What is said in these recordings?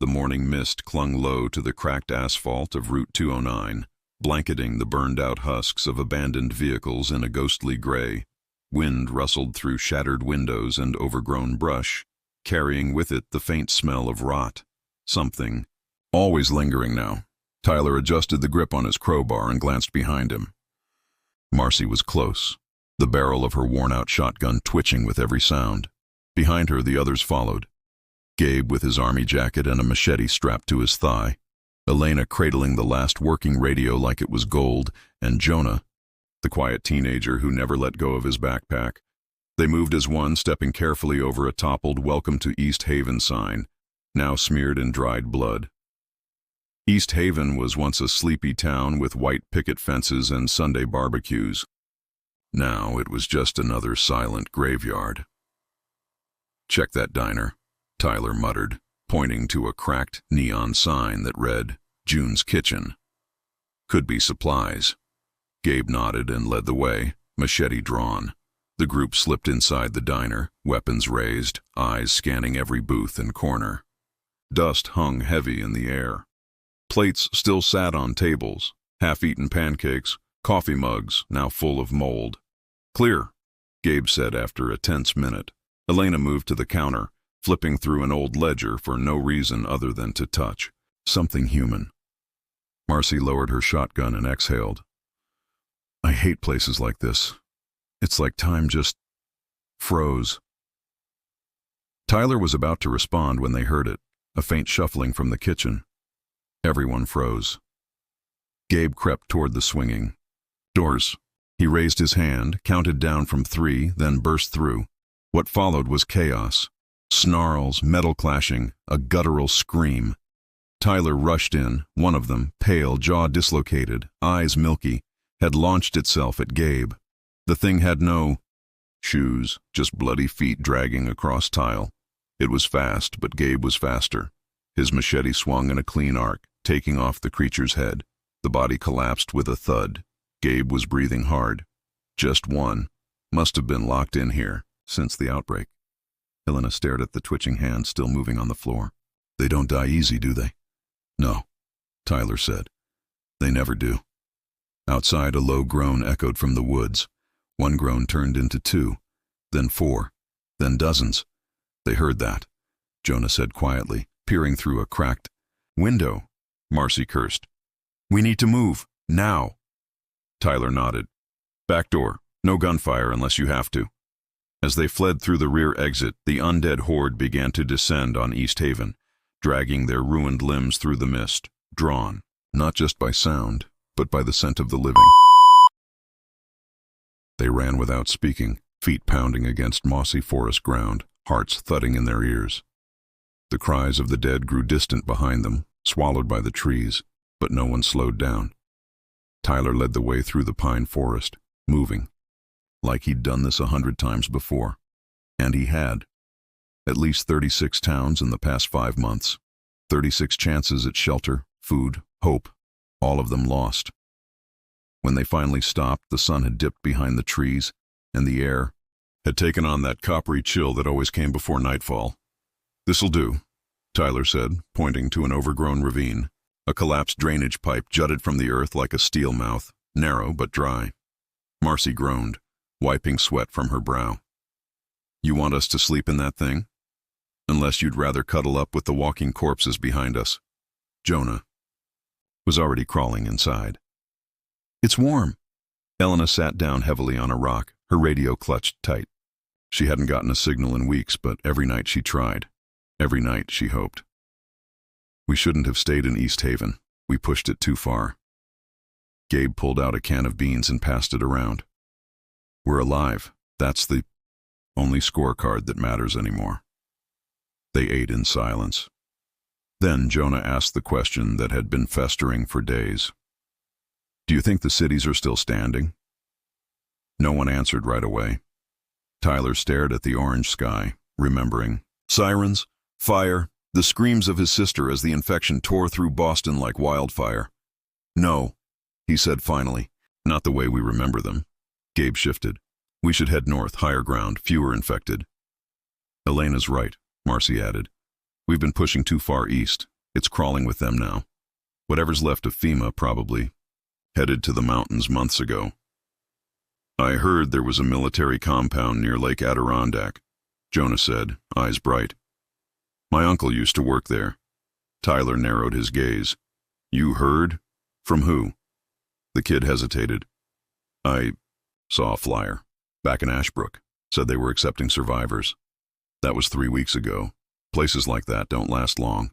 The morning mist clung low to the cracked asphalt of Route 209, blanketing the burned-out husks of abandoned vehicles in a ghostly gray. Wind rustled through shattered windows and overgrown brush, carrying with it the faint smell of rot. Something, always lingering now. Tyler adjusted the grip on his crowbar and glanced behind him. Marcy was close, the barrel of her worn-out shotgun twitching with every sound. Behind her, the others followed. Gabe with his army jacket and a machete strapped to his thigh, Elena cradling the last working radio like it was gold, and Jonah, the quiet teenager who never let go of his backpack. They moved as one, stepping carefully over a toppled "Welcome to East Haven" sign, now smeared in dried blood. East Haven was once a sleepy town with white picket fences and Sunday barbecues. Now it was just another silent graveyard. "Check that diner," Tyler muttered, pointing to a cracked neon sign that read, "June's Kitchen." "Could be supplies." Gabe nodded and led the way, machete drawn. The group slipped inside the diner, weapons raised, eyes scanning every booth and corner. Dust hung heavy in the air. Plates still sat on tables, half-eaten pancakes, coffee mugs now full of mold. "Clear," Gabe said after a tense minute. Elena moved to the counter, flipping through an old ledger for no reason other than to touch something human. Marcy lowered her shotgun and exhaled. "I hate places like this. It's like time just froze." Tyler was about to respond when they heard it, a faint shuffling from the kitchen. Everyone froze. Gabe crept toward the swinging doors. He raised his hand, counted down from 3, then burst through. What followed was chaos. Snarls, metal clashing, a guttural scream. Tyler rushed in, one of them, pale, jaw dislocated, eyes milky, had launched itself at Gabe. The thing had no shoes, just bloody feet dragging across tile. It was fast, but Gabe was faster. His machete swung in a clean arc, taking off the creature's head. The body collapsed with a thud. Gabe was breathing hard. Just one. Must have been locked in here since the outbreak. Elena stared at the twitching hand still moving on the floor. "They don't die easy, do they?" "No," Tyler said. "They never do." Outside, a low groan echoed from the woods. One groan turned into 2, then 4, then dozens. "They heard that," Jonah said quietly, peering through a cracked window. Marcy cursed. "We need to move, now." Tyler nodded. "Back door, no gunfire unless you have to." As they fled through the rear exit, the undead horde began to descend on East Haven, dragging their ruined limbs through the mist, drawn, not just by sound, but by the scent of the living. They ran without speaking, feet pounding against mossy forest ground, hearts thudding in their ears. The cries of the dead grew distant behind them, swallowed by the trees, but no one slowed down. Tyler led the way through the pine forest, moving, like he'd done this 100 times before. And he had. At least 36 towns in the past 5 months. 36 chances at shelter, food, hope, all of them lost. When they finally stopped, the sun had dipped behind the trees, and the air had taken on that coppery chill that always came before nightfall. "This'll do," Tyler said, pointing to an overgrown ravine. A collapsed drainage pipe jutted from the earth like a steel mouth, narrow but dry. Marcy groaned, wiping sweat from her brow. "You want us to sleep in that thing? Unless you'd rather cuddle up with the walking corpses behind us." Jonah was already crawling inside. "It's warm." Elena sat down heavily on a rock, her radio clutched tight. She hadn't gotten a signal in weeks, but every night she tried. Every night she hoped. "We shouldn't have stayed in East Haven. We pushed it too far." Gabe pulled out a can of beans and passed it around. "We're alive. That's the only scorecard that matters anymore." They ate in silence. Then Jonah asked the question that had been festering for days. "Do you think the cities are still standing?" No one answered right away. Tyler stared at the orange sky, remembering sirens, fire, the screams of his sister as the infection tore through Boston like wildfire. "No," he said finally, "not the way we remember them." Gabe shifted. "We should head north, higher ground, fewer infected." "Elena's right," Marcy added. We've been pushing too far east. It's crawling with them now. Whatever's left of FEMA, probably. Headed to the mountains months ago. I heard there was a military compound near Lake Adirondack, Jonah said, eyes bright. My uncle used to work there. Tyler narrowed his gaze. You heard? From who? The kid hesitated. I saw a flyer. Back in Ashbrook. Said they were accepting survivors. That was 3 weeks ago. Places like that don't last long.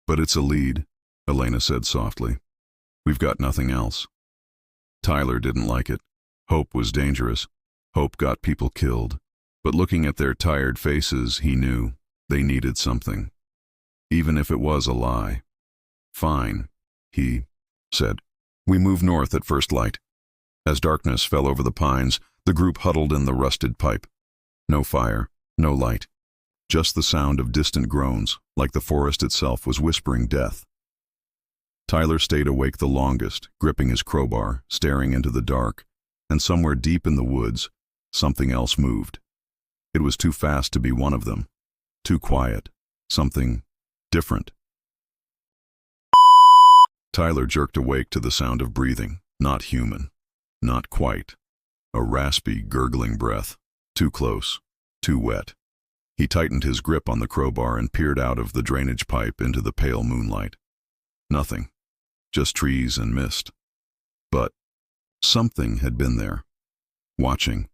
But it's a lead, Elena said softly. We've got nothing else. Tyler didn't like it. Hope was dangerous. Hope got people killed. But looking at their tired faces, he knew they needed something. Even if it was a lie. Fine, he said. We move north at first light. As darkness fell over the pines, the group huddled in the rusted pipe. No fire, no light. Just the sound of distant groans, like the forest itself was whispering death. Tyler stayed awake the longest, gripping his crowbar, staring into the dark, and somewhere deep in the woods, something else moved. It was too fast to be one of them. Too quiet. Something different. Tyler jerked awake to the sound of breathing, not human. Not quite. A raspy, gurgling breath. Too close. Too wet. He tightened his grip on the crowbar and peered out of the drainage pipe into the pale moonlight. Nothing. Just trees and mist. But something had been there. Watching.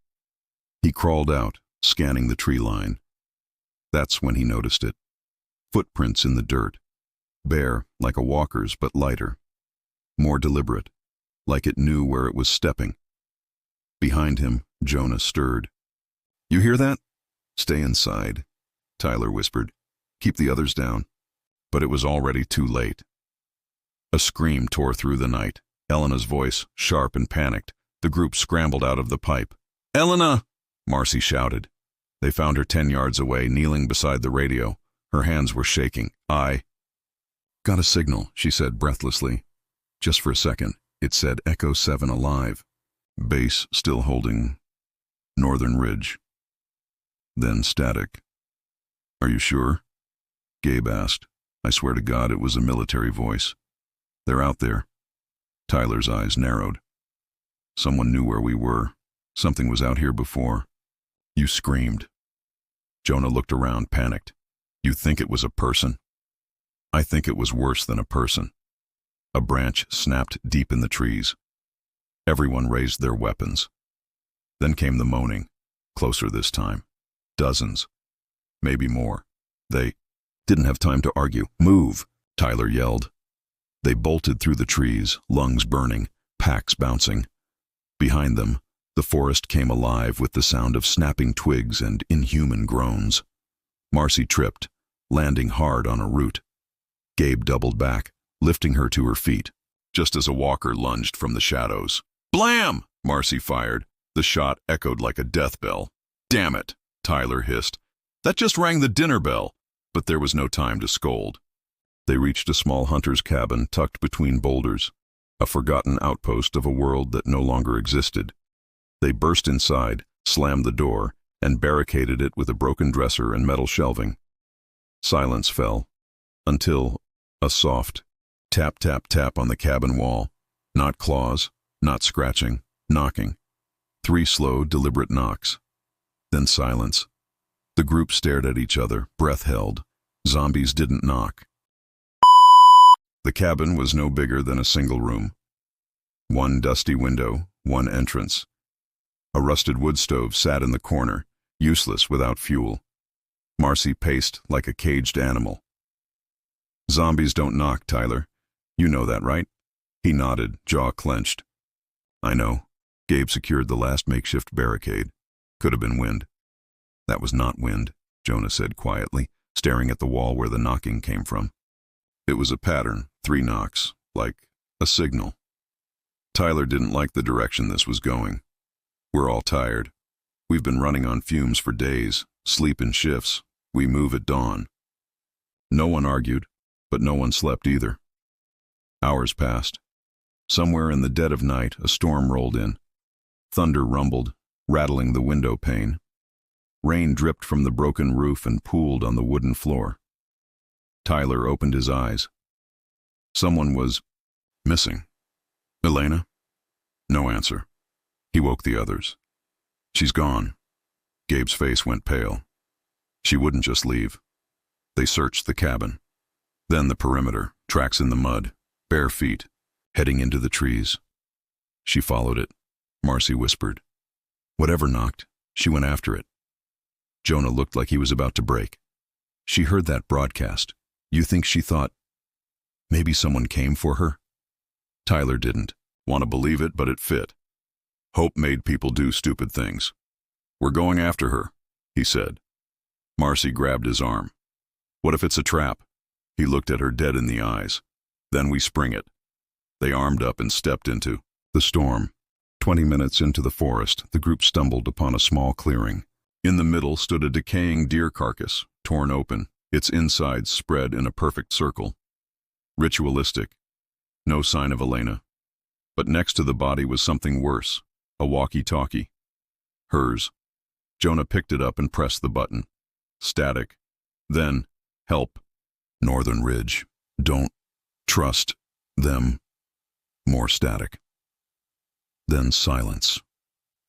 He crawled out, scanning the tree line. That's when he noticed it. Footprints in the dirt. Bare, like a walker's, but lighter. More deliberate. Like it knew where it was stepping. Behind him, Jonah stirred. You hear that? Stay inside, Tyler whispered. Keep the others down. But it was already too late. A scream tore through the night. Elena's voice, sharp and panicked. The group scrambled out of the pipe. Elena! Marcy shouted. They found her 10 yards away, kneeling beside the radio. Her hands were shaking. I got a signal, she said breathlessly. Just for a second, it said Echo 7 alive. Base still holding Northern Ridge. Then static. Are you sure? Gabe asked. I swear to God it was a military voice. They're out there. Tyler's eyes narrowed. Someone knew where we were. Something was out here before. You screamed. Jonah looked around, panicked. You think it was a person? I think it was worse than a person. A branch snapped deep in the trees. Everyone raised their weapons. Then came the moaning, closer this time. Dozens. Maybe more. They didn't have time to argue. Move, Tyler yelled. They bolted through the trees, lungs burning, packs bouncing. Behind them, the forest came alive with the sound of snapping twigs and inhuman groans. Marcy tripped, landing hard on a root. Gabe doubled back, lifting her to her feet, just as a walker lunged from the shadows. Blam! Marcy fired. The shot echoed like a death bell. Damn it, Tyler hissed. That just rang the dinner bell. But there was no time to scold. They reached a small hunter's cabin tucked between boulders, a forgotten outpost of a world that no longer existed. They burst inside, slammed the door, and barricaded it with a broken dresser and metal shelving. Silence fell, until a soft tap, tap, tap on the cabin wall. Not claws, not scratching, knocking. 3 slow, deliberate knocks. Then silence. The group stared at each other, breath held. Zombies didn't knock. The cabin was no bigger than a single room. 1 dusty window, 1 entrance. A rusted wood stove sat in the corner, useless without fuel. Marcy paced like a caged animal. Zombies don't knock, Tyler. You know that, right? He nodded, jaw clenched. I know. Gabe secured the last makeshift barricade. Could have been wind. That was not wind, Jonah said quietly, staring at the wall where the knocking came from. It was a pattern, 3 knocks, like a signal. Tyler didn't like the direction this was going. We're all tired. We've been running on fumes for days, sleep in shifts. We move at dawn. No one argued, but no one slept either. Hours passed. Somewhere in the dead of night, a storm rolled in. Thunder rumbled, rattling the window pane. Rain dripped from the broken roof and pooled on the wooden floor. Tyler opened his eyes. Someone was missing. Elena? No answer. He woke the others. She's gone. Gabe's face went pale. She wouldn't just leave. They searched the cabin. Then the perimeter, tracks in the mud, bare feet, heading into the trees. She followed it, Marcy whispered. Whatever knocked, she went after it. Jonah looked like he was about to break. She heard that broadcast. You think she thought maybe someone came for her? Tyler didn't want to believe it, but it fit. Hope made people do stupid things. We're going after her, he said. Marcy grabbed his arm. What if it's a trap? He looked at her dead in the eyes. Then we spring it. They armed up and stepped into the storm. 20 minutes into the forest, the group stumbled upon a small clearing. In the middle stood a decaying deer carcass, torn open, its insides spread in a perfect circle. Ritualistic. No sign of Elena. But next to the body was something worse, a walkie-talkie. Hers. Jonah picked it up and pressed the button. Static. Then, help. Northern Ridge. Don't trust them. More static. Then silence.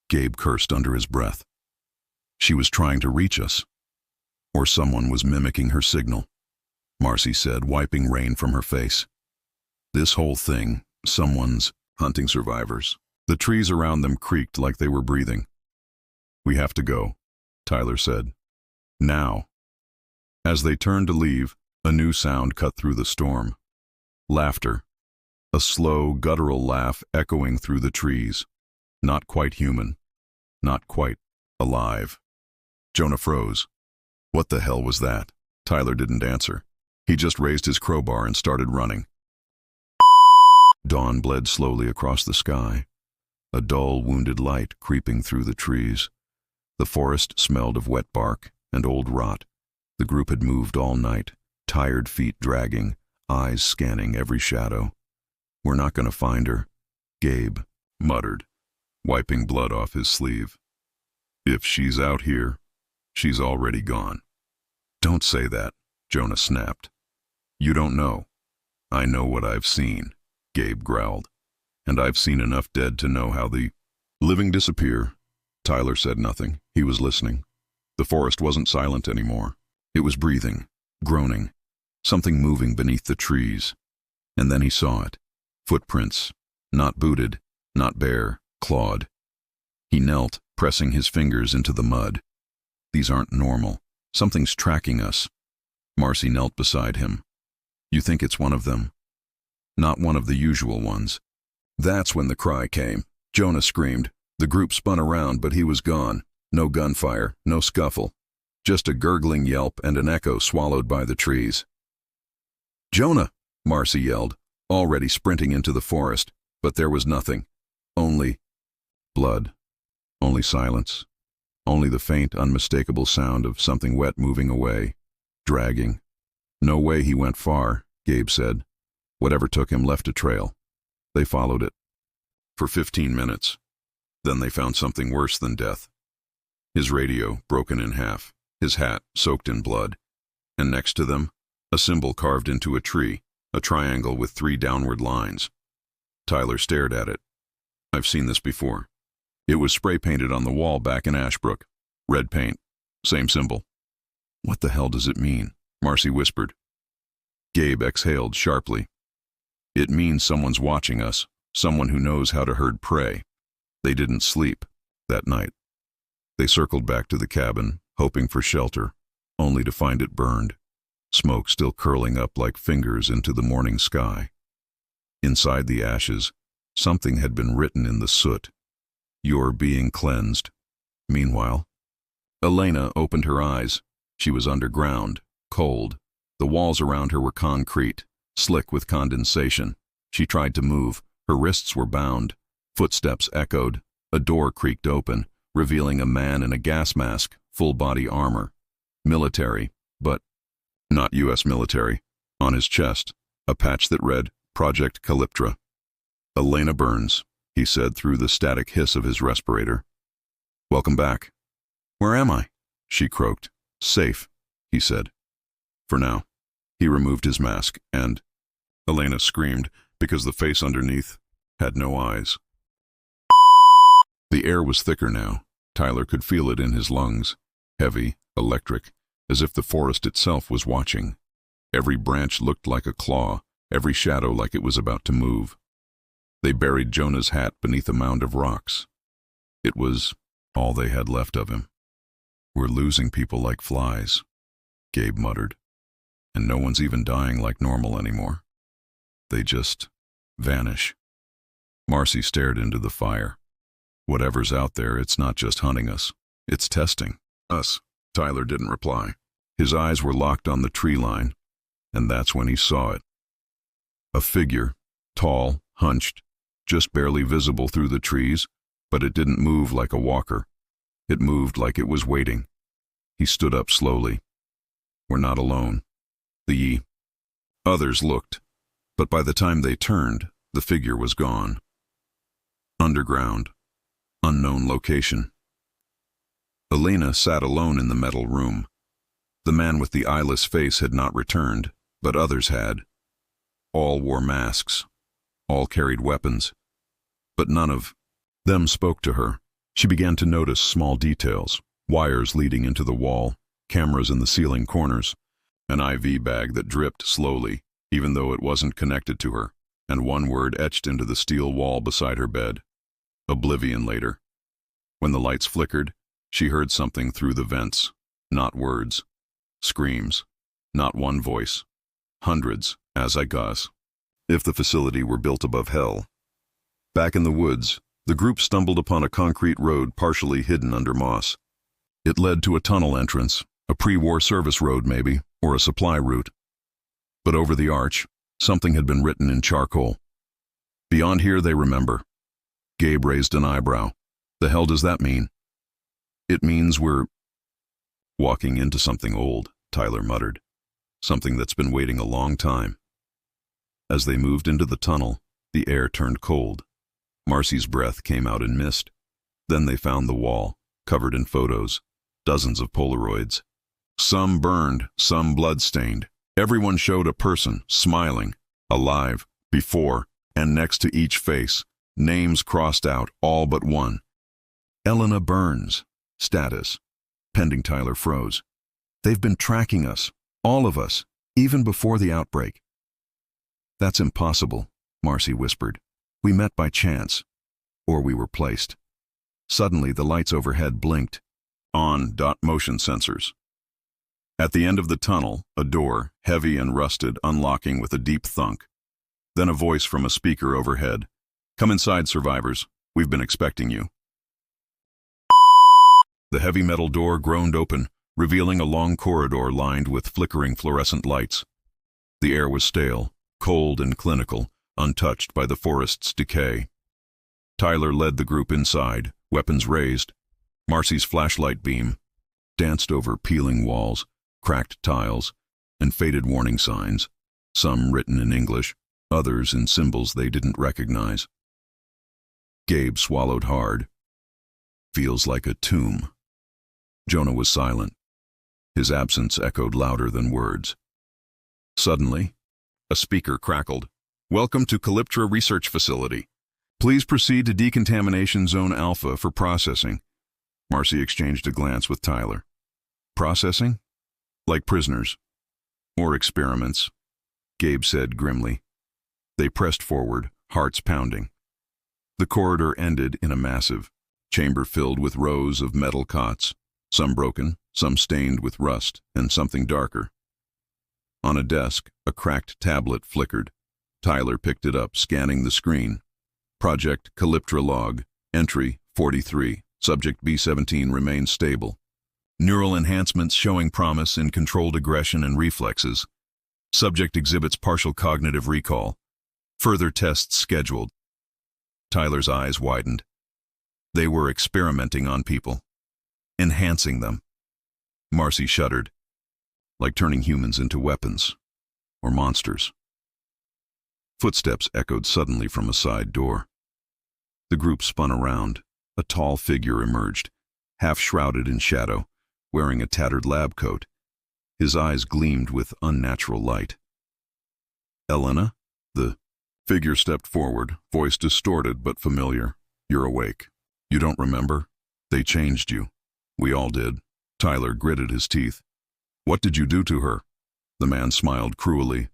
Gabe cursed under his breath. She was trying to reach us. Or someone was mimicking her signal, Marcy said, wiping rain from her face. This whole thing, someone's hunting survivors. The trees around them creaked like they were breathing. We have to go, Tyler said. Now. As they turned to leave, a new sound cut through the storm. Laughter. A slow, guttural laugh echoing through the trees. Not quite human. Not quite alive. Jonah froze. What the hell was that? Tyler didn't answer. He just raised his crowbar and started running. Dawn bled slowly across the sky. A dull, wounded light creeping through the trees. The forest smelled of wet bark and old rot. The group had moved all night, tired feet dragging, eyes scanning every shadow. We're not going to find her, Gabe muttered, wiping blood off his sleeve. If she's out here, she's already gone. Don't say that, Jonah snapped. You don't know. I know what I've seen, Gabe growled. And I've seen enough dead to know how the living disappear. Tyler said nothing. He was listening. The forest wasn't silent anymore. It was breathing, groaning, something moving beneath the trees. And then he saw it. Footprints, not booted, not bare, clawed. He knelt, pressing his fingers into the mud. These aren't normal. Something's tracking us. Marcy knelt beside him. You think it's one of them? Not one of the usual ones. That's when the cry came. Jonah screamed. The group spun around, but he was gone. No gunfire, no scuffle. Just a gurgling yelp and an echo swallowed by the trees. Jonah! Marcy yelled, already sprinting into the forest, but there was nothing. Only blood. Only silence. Only the faint, unmistakable sound of something wet moving away, dragging. No way he went far, Gabe said. Whatever took him left a trail. They followed it. For 15 minutes. Then they found something worse than death. His radio broken in half, his hat soaked in blood, and next to them, a symbol carved into a tree, a triangle with 3 downward lines. Tyler stared at it. I've seen this before. It was spray-painted on the wall back in Ashbrook. Red paint. Same symbol. What the hell does it mean? Marcy whispered. Gabe exhaled sharply. It means someone's watching us, someone who knows how to herd prey. They didn't sleep that night. They circled back to the cabin, hoping for shelter, only to find it burned, smoke still curling up like fingers into the morning sky. Inside the ashes, something had been written in the soot. You're being cleansed. Meanwhile, Elena opened her eyes. She was underground, cold. The walls around her were concrete, slick with condensation. She tried to move. Her wrists were bound. Footsteps echoed. A door creaked open, revealing a man in a gas mask, full-body armor. Military, but not U.S. military. On his chest, a patch that read, Project Calyptra. Elena Burns, he said through the static hiss of his respirator. Welcome back. Where am I? She croaked. Safe, he said. For now. He removed his mask, and Elena screamed because the face underneath had no eyes. The air was thicker now. Tyler could feel it in his lungs, heavy, electric, as if the forest itself was watching. Every branch looked like a claw, every shadow like it was about to move. They buried Jonah's hat beneath a mound of rocks. It was all they had left of him. "We're losing people like flies," Gabe muttered. "And no one's even dying like normal anymore. They just vanish." Marcy stared into the fire. "Whatever's out there, it's not just hunting us. It's testing us." Tyler didn't reply. His eyes were locked on the tree line, and that's when he saw it. A figure, tall, hunched, just barely visible through the trees, but it didn't move like a walker. It moved like it was waiting. He stood up slowly. "We're not alone." The others looked, but by the time they turned, the figure was gone. Underground. Unknown location. Elena sat alone in the metal room. The man with the eyeless face had not returned, but others had. All wore masks. All carried weapons. But none of them spoke to her. She began to notice small details: wires leading into the wall, cameras in the ceiling corners, an IV bag that dripped slowly, even though it wasn't connected to her, and one word etched into the steel wall beside her bed: oblivion later. When the lights flickered, she heard something through the vents. Not words. Screams. Not one voice. Hundreds, as I guess. If the facility were built above hell. Back in the woods, the group stumbled upon a concrete road partially hidden under moss. It led to a tunnel entrance, a pre-war service road maybe, or a supply route. But over the arch, something had been written in charcoal. "Beyond here they remember." Gabe raised an eyebrow. "The hell does that mean?" "It means we're walking into something old," Tyler muttered. "Something that's been waiting a long time." As they moved into the tunnel, the air turned cold. Marcy's breath came out in mist. Then they found the wall, covered in photos, dozens of Polaroids. Some burned, some blood-stained. Everyone showed a person, smiling, alive, before, and next to each face, names crossed out, all but one. Elena Burns. Status. Pending. Tyler froze. "They've been tracking us, all of us, even before the outbreak." "That's impossible," Marcy whispered. "We met by chance. Or we were placed." Suddenly, the lights overhead blinked. On. Motion sensors. At the end of the tunnel, a door, heavy and rusted, unlocking with a deep thunk. Then a voice from a speaker overhead. "Come inside, survivors. We've been expecting you." The heavy metal door groaned open, revealing a long corridor lined with flickering fluorescent lights. The air was stale, cold and clinical, untouched by the forest's decay. Tyler led the group inside, weapons raised. Marcy's flashlight beam danced over peeling walls, cracked tiles, and faded warning signs, some written in English, others in symbols they didn't recognize. Gabe swallowed hard. "Feels like a tomb." Jonah was silent. His absence echoed louder than words. Suddenly, a speaker crackled. "Welcome to Calyptra Research Facility. Please proceed to Decontamination Zone Alpha for processing." Marcy exchanged a glance with Tyler. "Processing? Like prisoners. Or experiments," Gabe said grimly. They pressed forward, hearts pounding. The corridor ended in a massive chamber filled with rows of metal cots, some broken, some stained with rust, and something darker. On a desk, a cracked tablet flickered. Tyler picked it up, scanning the screen. Project Calyptra log, entry 43, subject B-17 remains stable. Neural enhancements showing promise in controlled aggression and reflexes. Subject exhibits partial cognitive recall. Further tests scheduled. Tyler's eyes widened. They were experimenting on people. Enhancing them. Marcy shuddered. Like turning humans into weapons. Or monsters. Footsteps echoed suddenly from a side door. The group spun around. A tall figure emerged, half shrouded in shadow, wearing a tattered lab coat. His eyes gleamed with unnatural light. "Elena?" The figure stepped forward, voice distorted but familiar. "You're awake. You don't remember? They changed you. We all did." Tyler gritted his teeth. "What did you do to her?" The man smiled cruelly.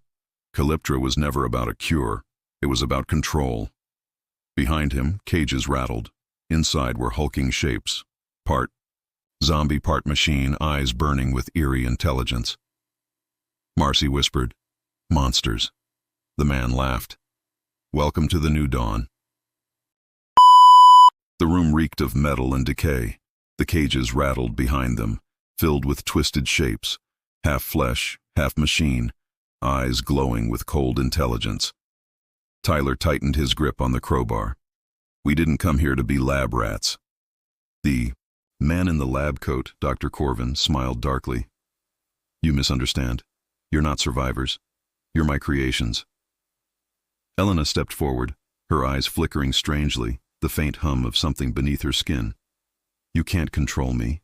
Calyptra was never about a cure. It was about control. Behind him, cages rattled. Inside were hulking shapes. Part zombie, part machine, eyes burning with eerie intelligence. Marcy whispered, "Monsters." The man laughed. "Welcome to the new dawn." The room reeked of metal and decay. The cages rattled behind them, filled with twisted shapes, half flesh, half machine, eyes glowing with cold intelligence. Tyler tightened his grip on the crowbar. "We didn't come here to be lab rats." The man in the lab coat, Dr. Corvin, smiled darkly. "You misunderstand. You're not survivors. You're my creations." Elena stepped forward, her eyes flickering strangely, the faint hum of something beneath her skin. "You can't control me,"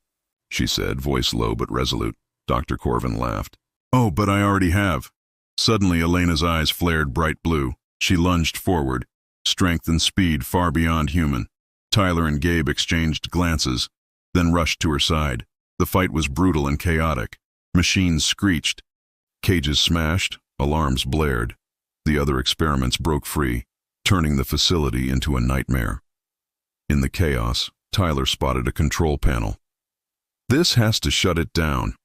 she said, voice low but resolute. Dr. Corvin laughed. "Oh, but I already have." Suddenly, Elena's eyes flared bright blue. She lunged forward, strength and speed far beyond human. Tyler and Gabe exchanged glances, then rushed to her side. The fight was brutal and chaotic. Machines screeched. Cages smashed, alarms blared. The other experiments broke free, turning the facility into a nightmare. In the chaos, Tyler spotted a control panel. "This has to shut it down."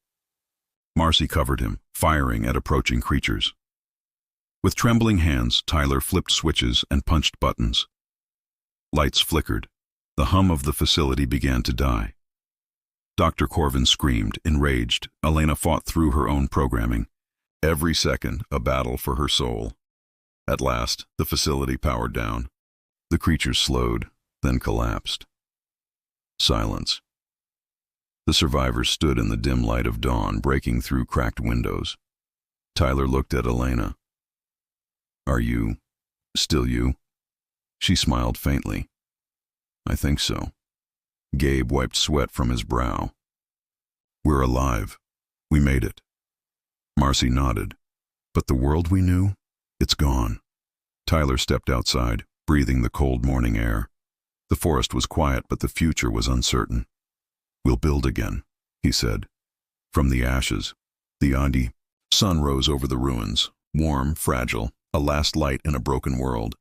Marcy covered him, firing at approaching creatures. With trembling hands, Tyler flipped switches and punched buttons. Lights flickered. The hum of the facility began to die. Dr. Corvin screamed, enraged. Elena fought through her own programming. Every second, a battle for her soul. At last, the facility powered down. The creatures slowed, then collapsed. Silence. The survivors stood in the dim light of dawn, breaking through cracked windows. Tyler looked at Elena. "Are you still you?" She smiled faintly. "I think so." Gabe wiped sweat from his brow. "We're alive. We made it." Marcy nodded. "But the world we knew? It's gone." Tyler stepped outside, breathing the cold morning air. The forest was quiet, but the future was uncertain. "We'll build again," he said. From the ashes, the Andi sun rose over the ruins, warm, fragile, a last light in a broken world.